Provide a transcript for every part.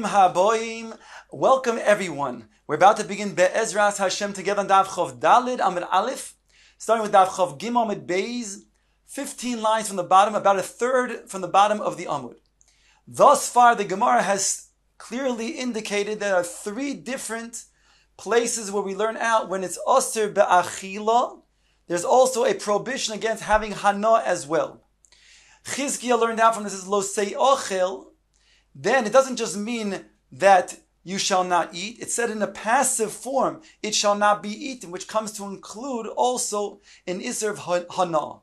haboim. Welcome everyone. We're about to begin Be'ezras Hashem together on Daf Chov Dalid Amud Aleph, starting with Daf Chov Gimel Amud Beis, 15 lines from the bottom, about a third from the bottom of the Amud. Thus far, the Gemara has clearly indicated there are three different places where we learn out when it's Osir Be'achila. There's also a prohibition against having Hana as well. Chizkiah learned out from this is Lo Sei Ochel. Then it doesn't just mean that you shall not eat. It's said in a passive form, it shall not be eaten, which comes to include also an Isser of Hana.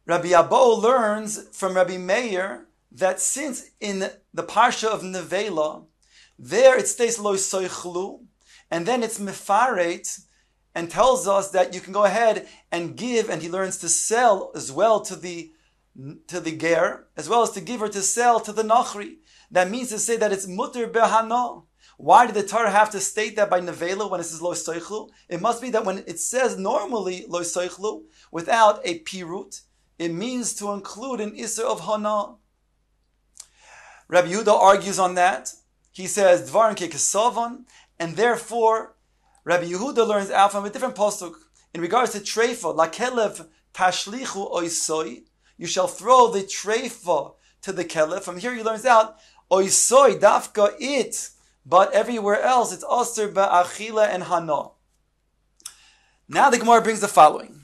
Rabbi Abo learns from Rabbi Meir that since in the Parsha of Nevela, there it states Lo Soichlu, and then it's Mefaret, and tells us that you can go ahead and give, and he learns to sell as well to the ger, as well as to give or to sell to the nachri. That means to say that it's mutter behana. Why did the Torah have to state that by nevela when it says lo soichlu? It must be that when it says normally lo soichlu without a pirut, it means to include an isser of hana. Rabbi Yehuda argues on that. He says dvarim kekesavan, and therefore Rabbi Yehuda learns out from a different pasuk in regards to treifa, lakelev tashlichu oisoi. You shall throw the treifa to the kelev. From here he learns out oisoi dafka it, but everywhere else it's osir ba'achila and hana. Now the Gemara brings the following.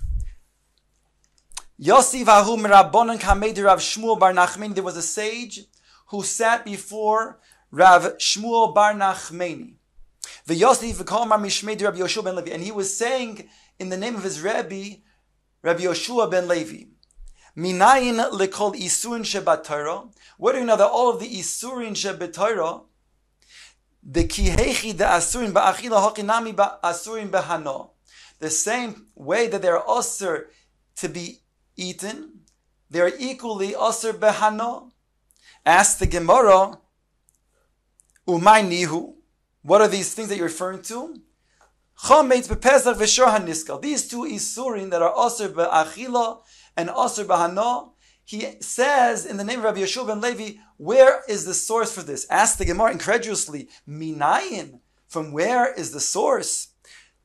Yossi vahu mirabonon kamei Rav Shmuel bar Nachmani. There was a sage who sat before Rav Shmuel bar Nachmani. And he was saying in the name of his Rabbi, Rabbi Yoshua ben Levi, Minayin lekol isurin shebatayra. Where do you know that all of the isurin shebatayra, the kihechi the asurin ba'achila hokinami ba'asurin behano, the same way that they are osir to be eaten, they are equally osir behano. Ask the Gemara, umay nihu. What are these things that you're referring to? These two isurin that are asur ba'achila and asur b'hana. He says in the name of Rabbi Yoshua ben Levi, where is the source for this? Ask the Gemara incredulously, minayin, from where is the source?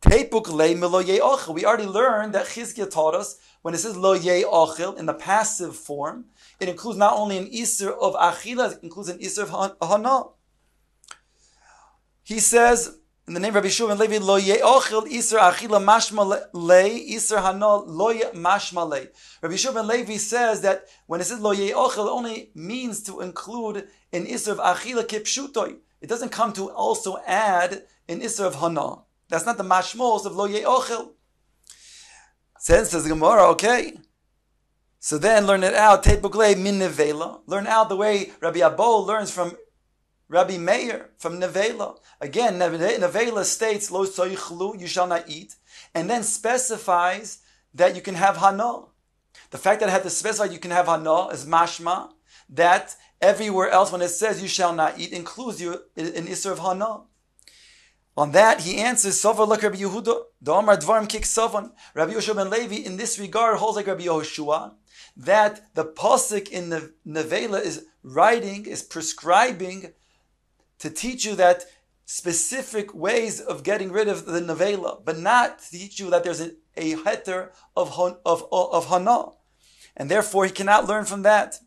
Teipuk le lo ye'ochel. We already learned that Chizkiah taught us when it says lo ye'ochel in the passive form, it includes not only an isur of achila, it includes an isur of hana. He says, in the name of Rabbi Shua ben Levi, lo ye'ochel isur achila mashma lei, isur hana lo mashma lei. Rabbi Shua ben Levi says that when it says lo ye'ochel, it only means to include an isur of achila kipshutoi. It doesn't come to also add an isur of hana. That's not the mashmos of lo ye'ochel. Says the Gemara, okay. So then learn it out, teipuk min nevela. Learn out the way Rabbi Abo learns from Rabbi Meir from Nevela. Again, Nevela states, Lo soichlu, you shall not eat, and then specifies that you can have hana. The fact that it had to specify you can have hana is mashma, that everywhere else when it says you shall not eat includes you in isser of hana. On that, he answers, Sovar look Rabbi Yehuda, Da'amar dvarim kik sovan. Rabbi Yoshua ben Levi, in this regard, holds like Rabbi Yehoshua, that the pasuk in the Nevela is writing, is prescribing to teach you that specific ways of getting rid of the nevela, but not to teach you that there's a heter of hana, and therefore he cannot learn from that.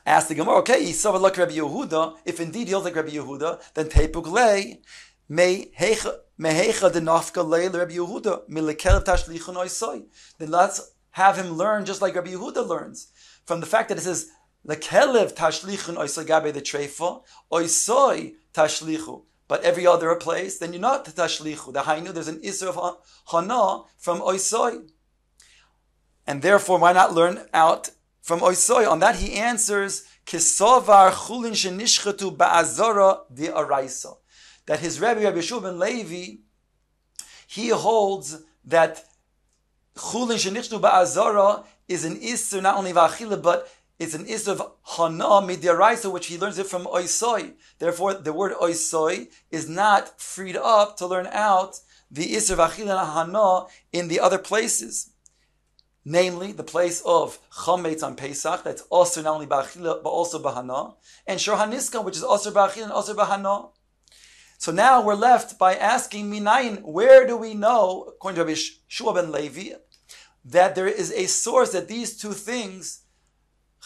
Ask the Gemara, okay, he saw like Rabbi Yehuda. If indeed he holds like Rabbi Yehuda, then teipuk lei mehecha denafka lei Rabbi Yehuda milekel tashlichun oisoi. Then let's have him learn just like Rabbi Yehuda learns from the fact that it says lekelev tashlichun oisoi gabe the treifa oisoi tashlichu. But every other place, then you're not tashlichu. The hainu, there's an isser of hana from oisoi. And therefore, why not learn out from oisoi? On that he answers, kisovar chulin shenishchatu ba'azara di araisa. That his Rabbi Yoshua ben Levi, he holds that chulin shenishchatu ba'azara is an isser not only v'achila, but it's an isser of hana midiraisa, which he learns it from oisoi. Therefore, the word oisoi is not freed up to learn out the isser of achila and hana in the other places. namely the place of chametz on Pesach, that's also not only ba'achila but also b'hana, and shor haniska, which is also ba'achila and also b'hana. So now we're left by asking minayin, where do we know, according to Rabbi Shua ben Levi, that there is a source that these two things,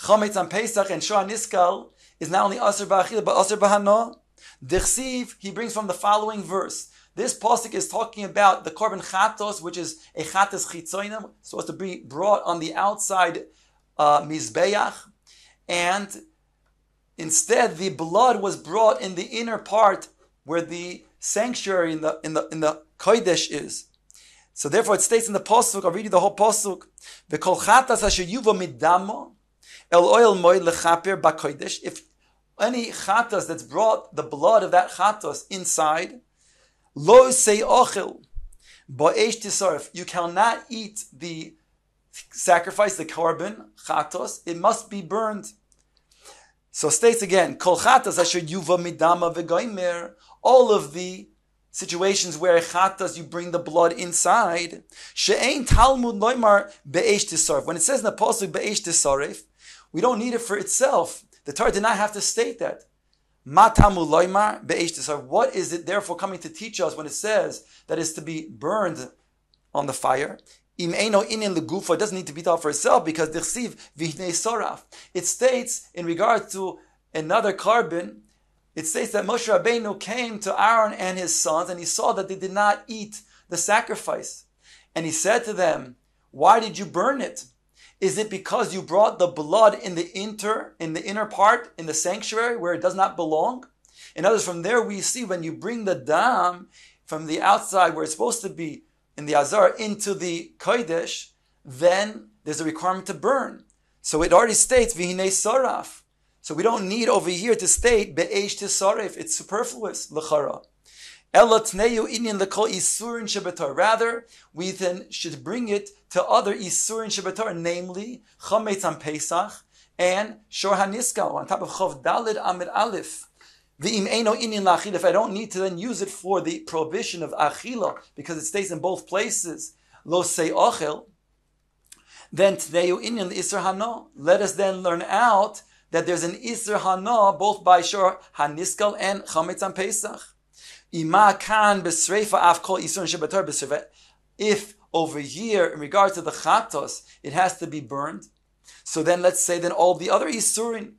chametz on Pesach and shor haniskal, is not only asur ba'achila but asur b'hana? Dirshu, he brings from the following verse. This pasuk is talking about the korban chatos, which is a chatos chitzonim, supposed to be brought on the outside mizbeach, and instead the blood was brought in the inner part where the sanctuary in the kodesh is. So therefore it states in the pasuk, I'll read you the whole pasuk, v'kol chatas asher yuva midamo el oil moed lechaper b'kodesh. If any chatas that's brought the blood of that chatos inside, lo say ochel ba'esh tisarif, you cannot eat the sacrifice, the korban chatos. It must be burned. So states again, kol chatas asher yuva midama v'goimer. All of the situations where chatas you bring the blood inside, she'ein talmud loymar be'esh tisarif. When it says in the pasuk be'esh tisarif, we don't need it for itself. The Torah did not have to state that. What is it therefore coming to teach us when it says that it's to be burned on the fire? It doesn't need to be taught for itself because it states in regard to another carbon, it states that Moshe Rabbeinu came to Aaron and his sons and he saw that they did not eat the sacrifice. And he said to them, why did you burn it? Is it because you brought the blood in the inner part, in the sanctuary, where it does not belong? In other words, from there we see when you bring the dam from the outside, where it's supposed to be, in the azar, into the kodesh, then there's a requirement to burn. So it already states, v'hinei saraf. So we don't need over here to state, be'esh tisarif. It's superfluous, l'chara. Rather, we then should bring it to other isurin shebetar, namely chametz on Pesach and shor haniskal on top of chav dalid amid aleph. If I don't need to then use it for the prohibition of achila because it stays in both places, lo say ochel, then tneu inyan isur hana. Let us then learn out that there's an isur hana both by shor haniskal and chametz on Pesach. If over here, in regard to the chatos, it has to be burned, so then let's say then all the other isurin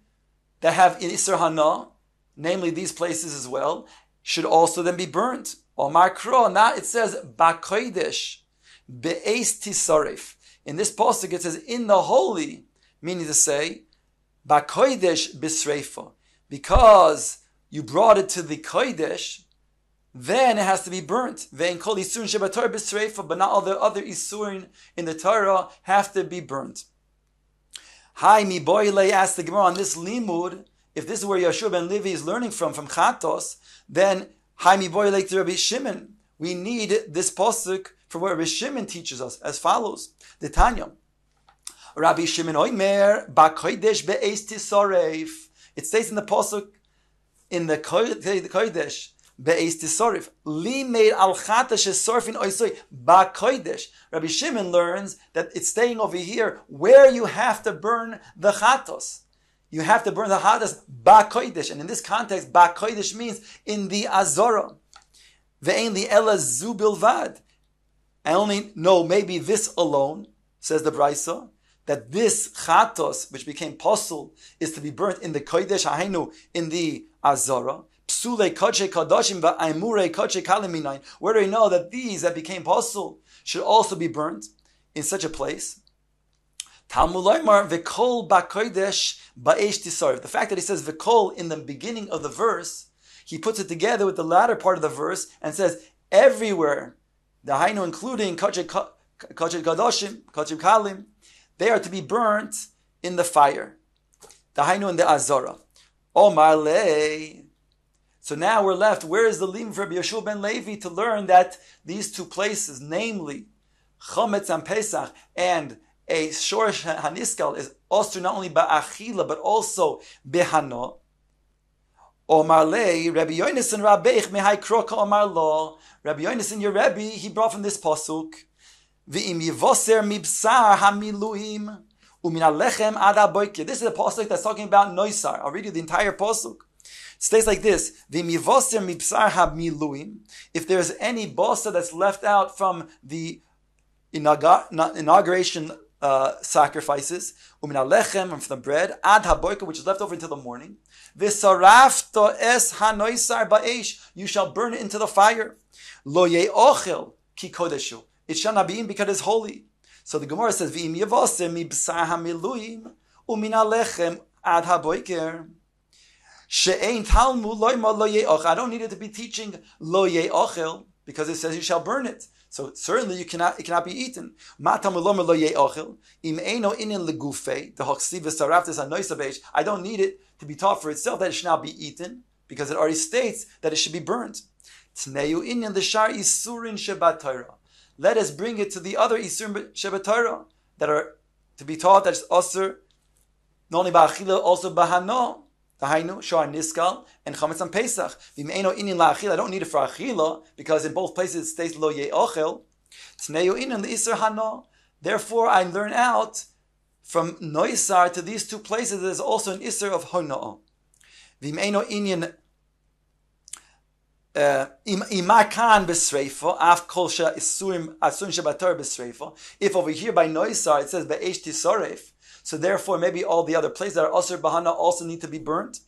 that have isur hana, namely these places as well, should also then be burned. Omar Kro, now it says ba'kodesh be'eis tisarif. In this pasuk it says in the holy, meaning to say ba'kodesh b'sreifa, because you brought it to the kodesh, then it has to be burnt. Ve'in kol isurin shebator b'sreifa, but not all the other isurin in the Torah have to be burnt. Hi, mi boile asked the Gemara on this limud. If this is where Yeshua ben Levi is learning from Chatos, then hi mi boile to Rabbi Shimon. We need this pasuk for what Rabbi Shimon teaches us as follows: the Tanya, Rabbi Shimon oimer ba'kodesh be'eis tisareif. It states in the pasuk in the kodesh. Be'eis tisorif. Li made al chatash esorfin oisoi ba'kodesh. Rabbi Shimon learns that it's staying over here where you have to burn the chatos. You have to burn the chatos ba'kodesh. And in this context, ba'kodesh means in the azora. Ve'ein li ela zu bilvad. I only know maybe this alone, says the Brisa, that this chatos, which became posel, is to be burnt in the kodesh hainu, in the azora. Where do we know that these that became posel should also be burnt in such a place? The fact that he says v'kol in the beginning of the verse, he puts it together with the latter part of the verse and says everywhere, the hainu including kachei kadoshim, kachei kalim, they are to be burnt in the fire. The hainu in the azara. Omar lei. So now we're left, where is the lim for Rabbi Yeshua ben Levi to learn that these two places, namely Chometz and Pesach and a Shorish Haniskal, is also not only ba'achila but also behano? Omar lei, Rabbi Yonasan Rabbeich mehai kroka Omar lo. Rabbi Yonasan, your Rebbe, he brought from this pasuk V'im yivoser mibsar hamiluim umin alechem ad haboker. This is a pasuk that's talking about noisar. I'll read you the entire pasuk. It states like this: V'im yivoser mibsar hamiluim. If there's any basa that's left out from the inauguration sacrifices, umin alechem, and from the bread, ad haboker, which is left over until the morning. V'sarafto es hanoisar ba'esh. You shall burn it into the fire. Lo ye'ochel ki kodeshu. It shall not be eaten because it is holy. So the Gemara says, "V'im yavosem mibsar hamiluim umin alechem ad haboker." She'ein talmud loyma lo ye'ochel. I don't need it to be teaching lo ye'ochel because it says you shall burn it. So certainly it cannot be eaten. Ma talmud loyma lo ye'ochel im eino inin legufei the hochsiv v'saraftes hanoisa beish. I don't need it to be taught for itself that it should not be eaten because it already states that it should be burnt. Tneu inin l'shar isurin shebat Torah. Let us bring it to the other Isurim Shebat Torah that are to be taught that it's Asur, not only Ba'achila, also Bahano, Dahainu, Shor Niskal, and Chametz on Pesach. V'meino inin la'achila, I don't need it for Achila, because in both places it states Lo Ye'ochel. Tneu inin l'Isur Hano. Therefore I learn out from Noisar to these two places there's also an Isur of Hono'ah. V'meino inin Imakan besreifa, af kol isurim asun shebator besreifa. If over here by noisar it says be'esh tisoref, so therefore maybe all the other places that are asur bahana also need to be burnt.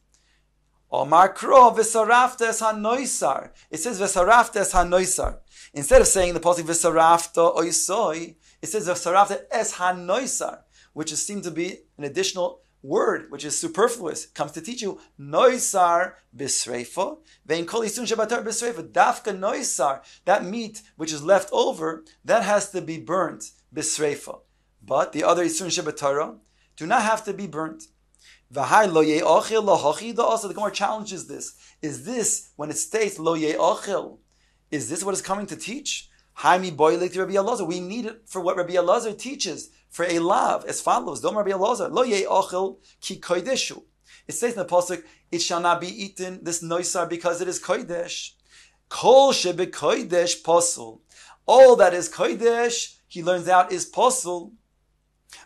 Omar kro v'saraftes hanoisar. It says v'saraftes hanoisar. Instead of saying the pasuk v'sarafta oisoi, it says v'sarafta es hanoisar, which is seen to be an additional word which is superfluous, comes to teach you noisar bisreifa vein kol isun shebatar bisreifa dafka noisar, that meat which is left over that has to be burnt bisreifa, but the other isun shebatara do not have to be burnt. V'hai lo ye'ochel lo hachida. Also the Gemara challenges this. Is this when it states lo ye'ochel? Is this what it's coming to teach? Haimi boilik to Rabbi Elazar. We need it for what Rabbi Elazar teaches. For a lav, as follows: Dom Rabbi Elazar, lo ye'ochel ki koideshu. It says in the pasuk, it shall not be eaten, this noisar, because it is kodesh. Kol shebe kodesh posul. All that is kodesh, he learns out, is posul.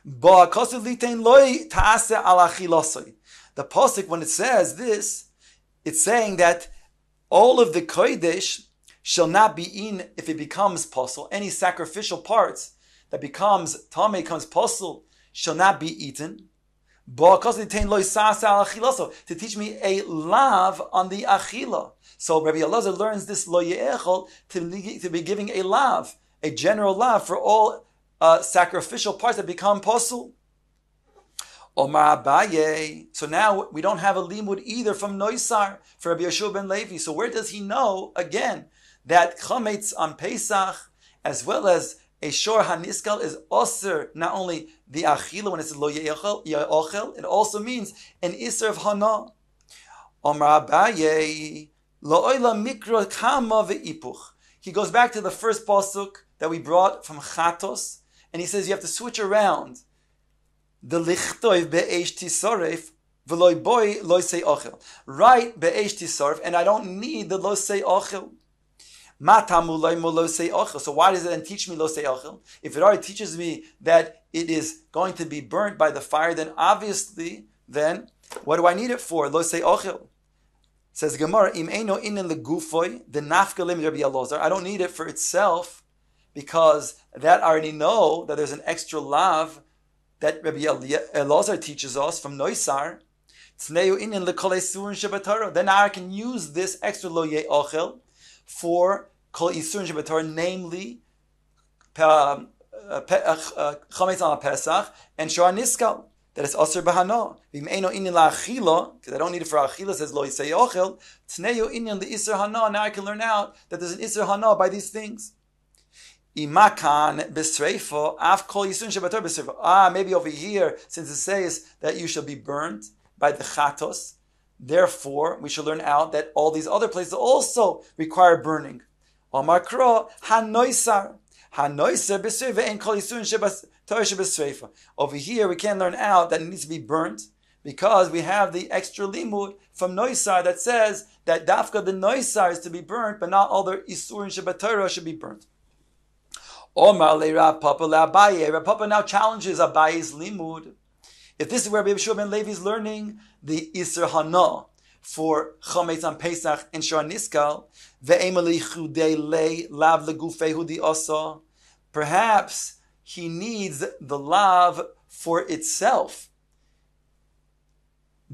Ba kosul litein loy taase al achilosoi. The pasuk, when it says this, it's saying that all of the kodesh shall not be eaten if it becomes posul. Any sacrificial parts that becomes tamei, becomes posul, shall not be eaten. To teach me a lav on the achila. So Rabbi Elazar learns this lo ye'echel to be giving a lav, a general lav for all sacrificial parts that become posul. Omar Abaye. So now we don't have a limud either from Noisar for Rabbi Yeshua ben Levi. So where does he know again that chametz on Pesach as well as a shor haniskal is osir, not only the achila when it says lo ye'ochel, it also means an isser of hana. Omar Abaye lo oila mikra kama ve'ipuch. He goes back to the first pasuk that we brought from Chatos, and he says you have to switch around the lichtoiv be'esh tisoref v'loy boy lo say ochel. Right be'esh tisoref, and I don't need the lo say ochel. So why does it then teach me lo say ochel? If it already teaches me that it is going to be burnt by the fire, then obviously, then what do I need it for? Lo say ochel. Says Gemara, im eino inen legufoy the nafka lim Rabbi Elazar. I don't need it for itself because that I already know that there's an extra lav that Rabbi Elazar teaches us from Noisar. Tneu inen lekol esurin shebatara. Then I can use this extra lo ye'ochel for kol isurin shebatorah, namely chametz on Pesach and shor niskal, that is aser bahano. V'meino inyan la'achila, because I don't need it for achila. Says lo yisei ochel. Tneu inyan le'iser hana. Now I can learn out that there's an iser hana by these things. Imakan b'sreifa af kol isurin shebatorah b'sreifa. Maybe over here, since it says that you shall be burned by the chatos, therefore, we should learn out that all these other places also require burning. Omar kro hanoisar b'sreifa and kol yisurin shebatorah b'sreifa. Over here, we can learn out that it needs to be burnt because we have the extra limud from noisar that says that dafka the noisar is to be burnt, but not all the isurin shebatorah should be burnt. Omar le Rav Papa le Abaye. Rav Papa now challenges Abaye's limud. If this is where Rabbi Yeshua ben Levi is learning the Isser Hana for Chometz on Pesach and Shor Niskal, ve'emali chudei le lav legufehu di asa, perhaps he needs the lav for itself.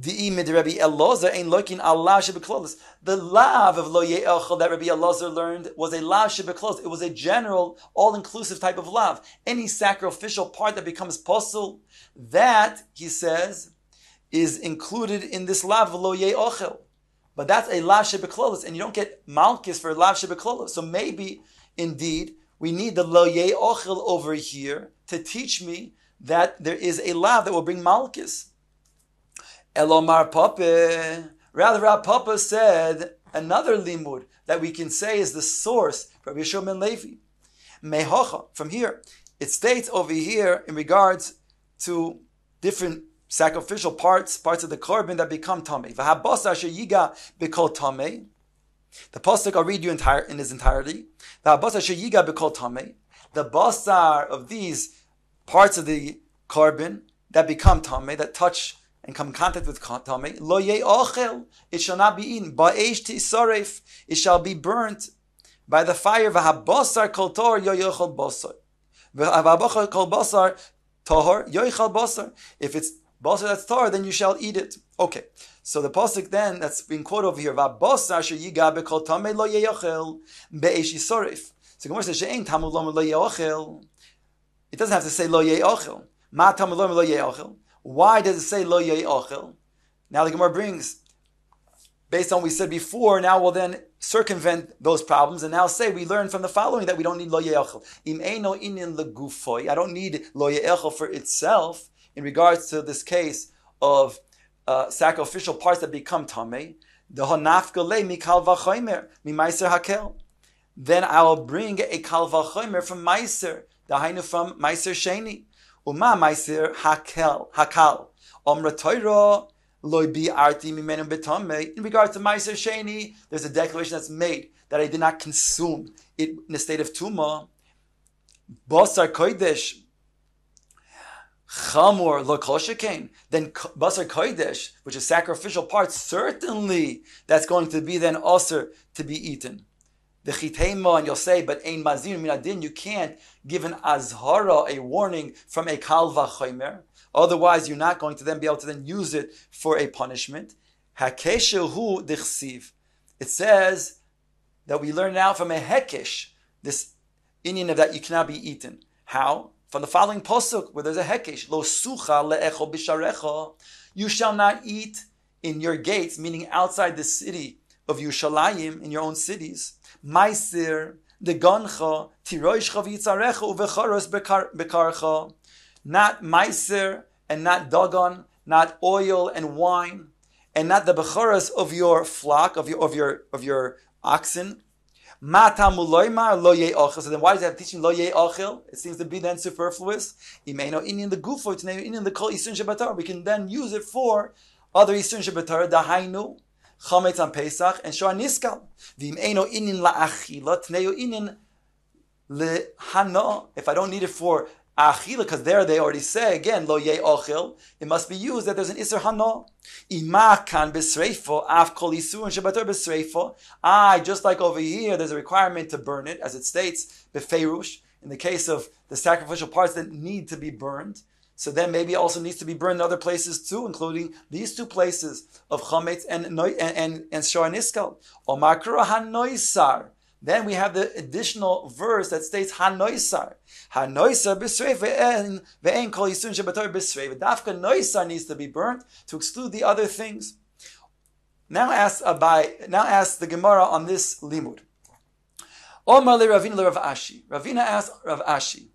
The Rabbi Elazar ain't looking al lav shebeklolos. The lav of lo ye'achal that Rabbi Elazar learned was a lav shebeklolos. It was a general, all-inclusive type of lav. Any sacrificial part that becomes posel, that, he says, is included in this lav of lo ye'achal. But that's a lav shebeklolos, and you don't get malchus for lav shebeklolos. So maybe, indeed, we need the lo ye'achal over here to teach me that there is a lav that will bring malchus. Elomar Papa. Rather, Rav Papa said another limud that we can say is the source for Rabbi Yeshua ben Levi. Mehocha. From here, it states over here in regards to different sacrificial parts of the korban that become tamei. V'habasar sheyiga b'kol tamei. The pasuk I'll read you in his entirety. V'habasar sheyiga b'kol tamei. The basar of these parts of the korban that become tamei, that touch and come in contact with tamei, lo ye'ochel, it shall not be eaten. Ba'esh ti'isaref, it shall be burnt by the fire. V'habasar kol tor yo'yochel basar. V'habasar kol basar tahor yo'yochel basar. If it's basar that's tahor, then you shall eat it. Okay, so the pasuk then that's being quoted over here, v'habasar sheyiga b'kol tamei lo ye'ochel be'esh ti'isaref. So Gemara says she'ein tamud lo ye'ochel. It doesn't have to say lo ye'ochel. Ma tamud lo ye'ochel. Why does it say lo ye'ochel? Now the Gemara brings, based on what we said before, now we'll then circumvent those problems and now say we learn from the following that we don't need lo ye'ochel. Im eino inin legufoy. I don't need lo ye'ochel for itself in regards to this case of sacrificial parts that become tamei. The honafka le mi kal v'chomer mi meiser hakel. Then I will bring a kal v'chomer from meiser, the hainu from meiser sheni. Uma meiser hakal omra toiro loy bi arti mimenu betame. In regards to meiser sheni, there's a declaration that's made that I did not consume it in a state of tuma. Basar kodesh chamor lo kol shekain. Then basar kodesh, which is sacrificial part, certainly that's going to be then also to be eaten. The chitema, and you'll say, but ein mazir min adin, you can't give an azhara, a warning from a kal v'chomer. Otherwise, you're not going to then be able to then use it for a punishment. Hakeshehu dichsiv. It says that we learn now from a hekesh, this inyan of that you cannot be eaten. How? From the following posuk, where there's a hekesh. Lo sucha le'echo bisharecha. You shall not eat in your gates, meaning outside the city of Yerushalayim, in your own cities. Meiser, the gancha, tiroishcha v'yitzarecha uvecharos bekarcha. Not meiser and not dagon, not oil and wine, and not the becharos of your flock, of your oxen. Matamuloymar lo ye'achel. So then why is that teaching lo ye'achel? It seems to be then superfluous. Imeino inin the gufo, tnei inin the kol isun shebatar. We can then use it for other isun shebatar, dahainu, Chometz on Pesach and Shor Niskal. V'im eino inin la'achila, tneo inin lehana. If I don't need it for achila, because there they already say, again, lo ye'ochel, it must be used that there's an iser hana. Ima kan b'sreifo, af kol isurin shebator b'sreifo. Just like over here, there's a requirement to burn it, as it states, b'feirush, in the case of the sacrificial parts that need to be burned. So then maybe it also needs to be burned in other places too, including these two places of Chometz and Shor Niskal. Omar Kura Hanoisar. Then we have the additional verse that states Hanoisar. Hanoisar b'sreif ve'en kol yisun shebator b'sreif. Dafka Noisar needs to be burnt to exclude the other things. Now ask the Gemara on this limud. Omar le Ravina le Rav Ashi. Ravina asked Rav Ashi.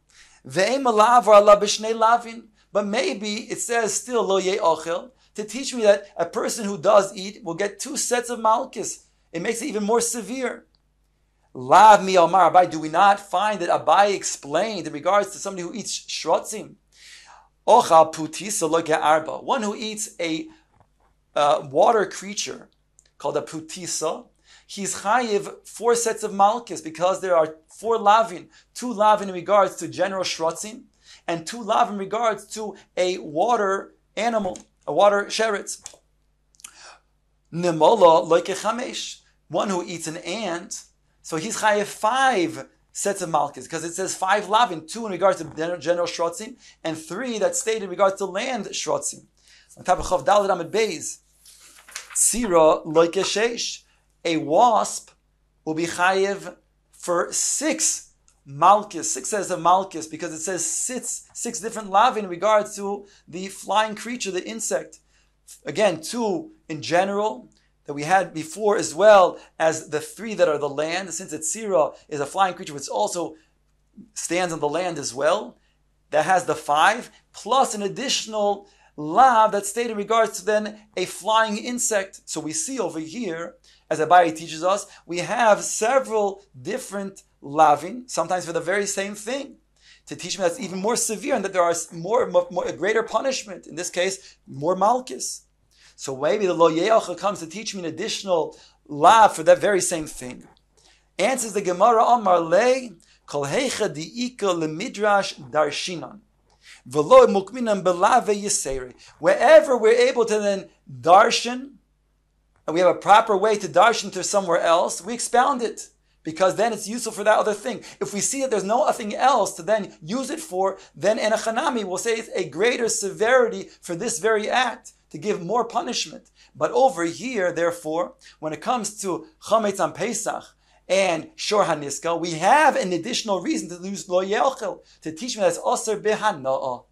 Ve'em alav or Allah b'shnei lavin. But maybe it says still lo ye'ochel to teach me that a person who does eat will get 2 sets of malchus. It makes it even more severe. Lav mi Omar Abai. Do we not find that Abai explained in regards to somebody who eats shrotzim? Ochal putisa lo ge'arba. One who eats a water creature called a putisa. he's chayiv 4 sets of malchus because there are 4 lavin, 2 lavin in regards to general shrotzim, and 2 lavin in regards to a water animal, a water sheretz. Nemola loike chamesh, one who eats an ant, so he's chayiv 5 sets of malchus, because it says 5 lavin, 2 in regards to general shrotzim, and 3 that state in regards to land shrotzim. On top of Chav Daled Amud Beis, Tzira loike sheish, a wasp will be chayiv for 6 malchus, 6 sets of malchus, because it says 6 different lavin in regards to the flying creature, the insect. Again, 2 in general, that we had before, as well as the 3 that are the land, since it's Tzira is a flying creature which also stands on the land as well. That has the 5, plus an additional lav that stated in regards to then a flying insect. So we see over here, as Abaye teaches us, we have several different lavin, sometimes for the very same thing, to teach me that's even more severe and that there are a greater punishment, in this case, more malchus. So maybe the lo ye'achel comes to teach me an additional lav for that very same thing. Answers the Gemara, Amar le, kol heicha di'ika lemidrash darshinan. Wherever we're able to then darshan, and we have a proper way to darshan to somewhere else, we expound it, because then it's useful for that other thing. If we see that there's nothing else to then use it for, then in a chanami we'll say it's a greater severity for this very act, to give more punishment. But over here, therefore, when it comes to chametz on Pesach and shor haniska, we have an additional reason to use lo yelchel, to teach me that's aser b'hana'ah.